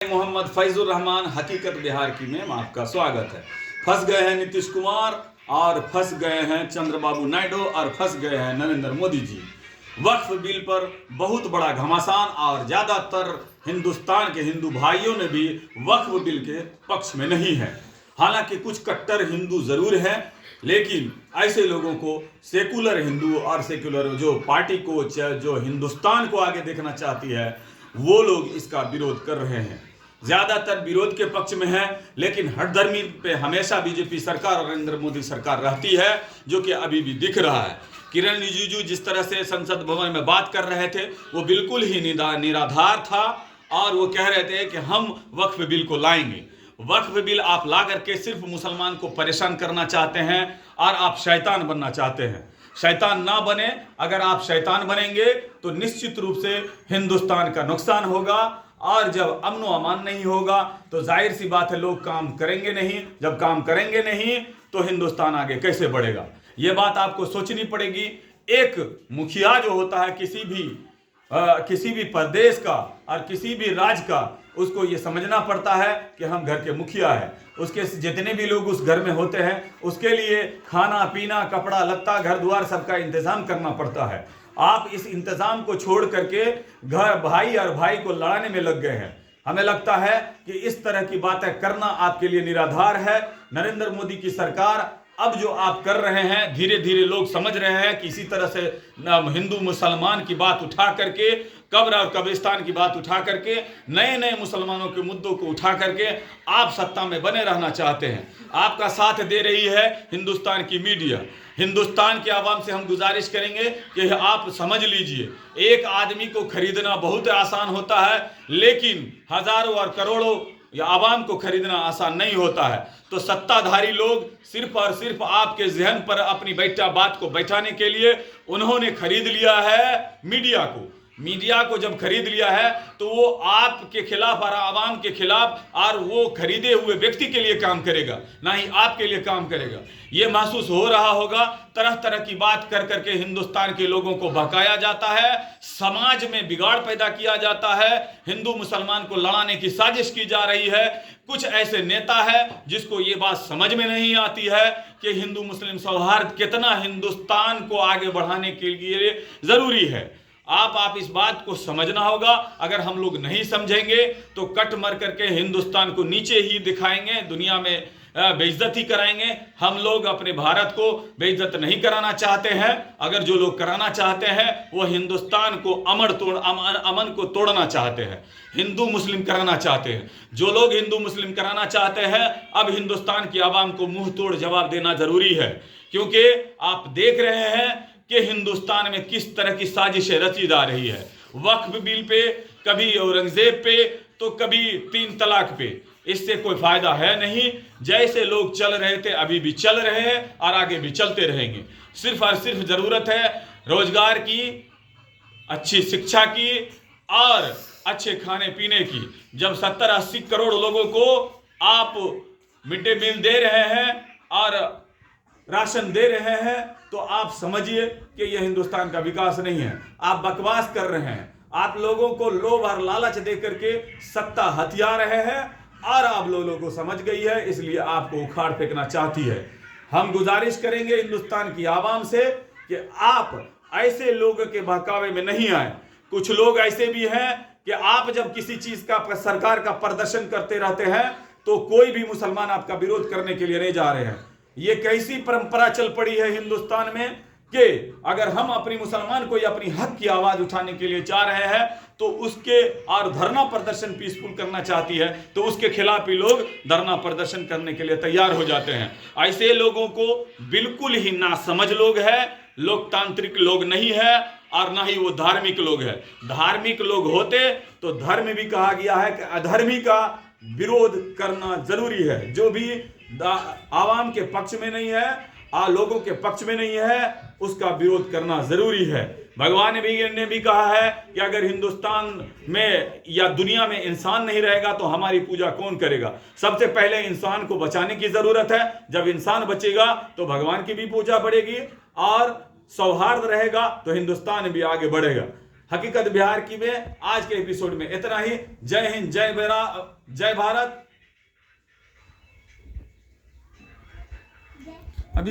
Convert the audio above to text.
मोहम्मद फैजुर रहमान हकीकत बिहार की में आपका स्वागत है। फंस गए हैं नीतीश कुमार और फंस गए हैं चंद्रबाबू नायडू और फंस गए हैं नरेंद्र मोदी जी। वक्फ बिल पर बहुत बड़ा घमासान और ज़्यादातर हिंदुस्तान के हिंदू भाइयों ने भी वक्फ बिल के पक्ष में नहीं है। हालांकि कुछ कट्टर हिंदू ज़रूर हैं, लेकिन ऐसे लोगों को सेकुलर हिंदू और सेकुलर जो पार्टी को जो हिंदुस्तान को आगे देखना चाहती है वो लोग इसका विरोध कर रहे हैं। ज़्यादातर विरोध के पक्ष में है, लेकिन हठधर्मी पे हमेशा बीजेपी सरकार और नरेंद्र मोदी सरकार रहती है, जो कि अभी भी दिख रहा है। किरण रिजिजू जिस तरह से संसद भवन में बात कर रहे थे वो बिल्कुल ही निराधार था और वो कह रहे थे कि हम वक्फ बिल को लाएंगे। वक्फ बिल आप ला करके सिर्फ मुसलमान को परेशान करना चाहते हैं और आप शैतान बनना चाहते हैं। शैतान ना बने। अगर आप शैतान बनेंगे तो निश्चित रूप से हिंदुस्तान का नुकसान होगा और जब अमन व अमान नहीं होगा तो जाहिर सी बात है लोग काम करेंगे नहीं। जब काम करेंगे नहीं तो हिंदुस्तान आगे कैसे बढ़ेगा, ये बात आपको सोचनी पड़ेगी। एक मुखिया जो होता है किसी भी प्रदेश का और किसी भी राज्य का, उसको ये समझना पड़ता है कि हम घर के मुखिया हैं। उसके जितने भी लोग उस घर में होते हैं उसके लिए खाना पीना कपड़ा लत्ता घर द्वार सबका इंतजाम करना पड़ता है। आप इस इंतजाम को छोड़ करके घर भाई और भाई को लड़ाने में लग गए हैं। हमें लगता है कि इस तरह की बातें करना आपके लिए निराधार है। नरेंद्र मोदी की सरकार अब जो आप कर रहे हैं, धीरे धीरे लोग समझ रहे हैं कि इसी तरह से हिंदू मुसलमान की बात उठा करके, कब्र और कब्रिस्तान की बात उठा करके, नए नए मुसलमानों के मुद्दों को उठा करके आप सत्ता में बने रहना चाहते हैं। आपका साथ दे रही है हिंदुस्तान की मीडिया। हिंदुस्तान की आवाम से हम गुजारिश करेंगे कि आप समझ लीजिए, एक आदमी को खरीदना बहुत आसान होता है, लेकिन हजारों और करोड़ों या आवाम को खरीदना आसान नहीं होता है। तो सत्ताधारी लोग सिर्फ और सिर्फ आपके जहन पर अपनी बात को बैठाने के लिए उन्होंने खरीद लिया है मीडिया को। मीडिया को जब खरीद लिया है तो वो आपके खिलाफ और आवाम के खिलाफ और वो खरीदे हुए व्यक्ति के लिए काम करेगा, ना ही आपके लिए काम करेगा। ये महसूस हो रहा होगा। तरह तरह की बात कर करके हिंदुस्तान के लोगों को भड़काया जाता है, समाज में बिगाड़ पैदा किया जाता है, हिंदू मुसलमान को लड़ाने की साजिश की जा रही है। कुछ ऐसे नेता है जिसको ये बात समझ में नहीं आती है कि हिंदू मुस्लिम सौहार्द कितना हिंदुस्तान को आगे बढ़ाने के लिए जरूरी है। आप इस बात को समझना होगा। अगर हम लोग नहीं समझेंगे तो कट मर करके हिंदुस्तान को नीचे ही दिखाएंगे, दुनिया में बेइज्जती कराएंगे। हम लोग अपने भारत को बेइज्जत नहीं कराना चाहते हैं। अगर जो लोग कराना चाहते हैं वो हिंदुस्तान को अमन को तोड़ना चाहते हैं, हिंदू मुस्लिम कराना चाहते हैं। जो लोग हिंदू मुस्लिम कराना चाहते हैं, अब हिंदुस्तान की आवाम को मुंह तोड़ जवाब देना जरूरी है, क्योंकि आप देख रहे हैं कि हिंदुस्तान में किस तरह की साजिशें रची जा रही है। वक्फ बिल पे, कभी औरंगजेब पे, तो कभी 3 तलाक पे। इससे कोई फायदा है नहीं। जैसे लोग चल रहे थे अभी भी चल रहे हैं और आगे भी चलते रहेंगे। सिर्फ और सिर्फ जरूरत है रोजगार की, अच्छी शिक्षा की और अच्छे खाने पीने की। जब 70-80 करोड़ लोगों को आप मिड डे मील दे रहे हैं और राशन दे रहे हैं तो आप समझिए कि यह हिंदुस्तान का विकास नहीं है। आप बकवास कर रहे हैं। आप लोगों को लोभ और लालच दे करके सत्ता हथिया रहे हैं और आप लोगों को समझ गई है, इसलिए आपको उखाड़ फेंकना चाहती है। हम गुजारिश करेंगे हिंदुस्तान की आवाम से कि आप ऐसे लोगों के बहकावे में नहीं आए। कुछ लोग ऐसे भी हैं कि आप जब किसी चीज का सरकार का प्रदर्शन करते रहते हैं तो कोई भी मुसलमान आपका विरोध करने के लिए नहीं जा रहे हैं। ये कैसी परंपरा चल पड़ी है हिंदुस्तान में कि अगर हम अपनी मुसलमान को या अपनी हक की आवाज उठाने के लिए जा रहे हैं तो उसके और धरना प्रदर्शन पीसफुल करना चाहती है तो उसके खिलाफ ही लोग धरना प्रदर्शन करने के लिए तैयार हो जाते हैं। ऐसे लोगों को बिल्कुल ही नासमझ लोग है, लोकतांत्रिक लोग नहीं है और ना ही वो धार्मिक लोग है। धार्मिक लोग होते तो धर्म भी कहा गया है कि अधर्मी का विरोध करना जरूरी है। जो भी आवाम के पक्ष में नहीं है, लोगों के पक्ष में नहीं है, उसका विरोध करना जरूरी है। भगवान ने भी कहा है कि अगर हिंदुस्तान में या दुनिया में इंसान नहीं रहेगा तो हमारी पूजा कौन करेगा। सबसे पहले इंसान को बचाने की जरूरत है। जब इंसान बचेगा तो भगवान की भी पूजा बढ़ेगी और सौहार्द रहेगा तो हिंदुस्तान भी आगे बढ़ेगा। हकीकत बिहार की में आज के एपिसोड में इतना ही। जय हिंद, जय भारत। अभी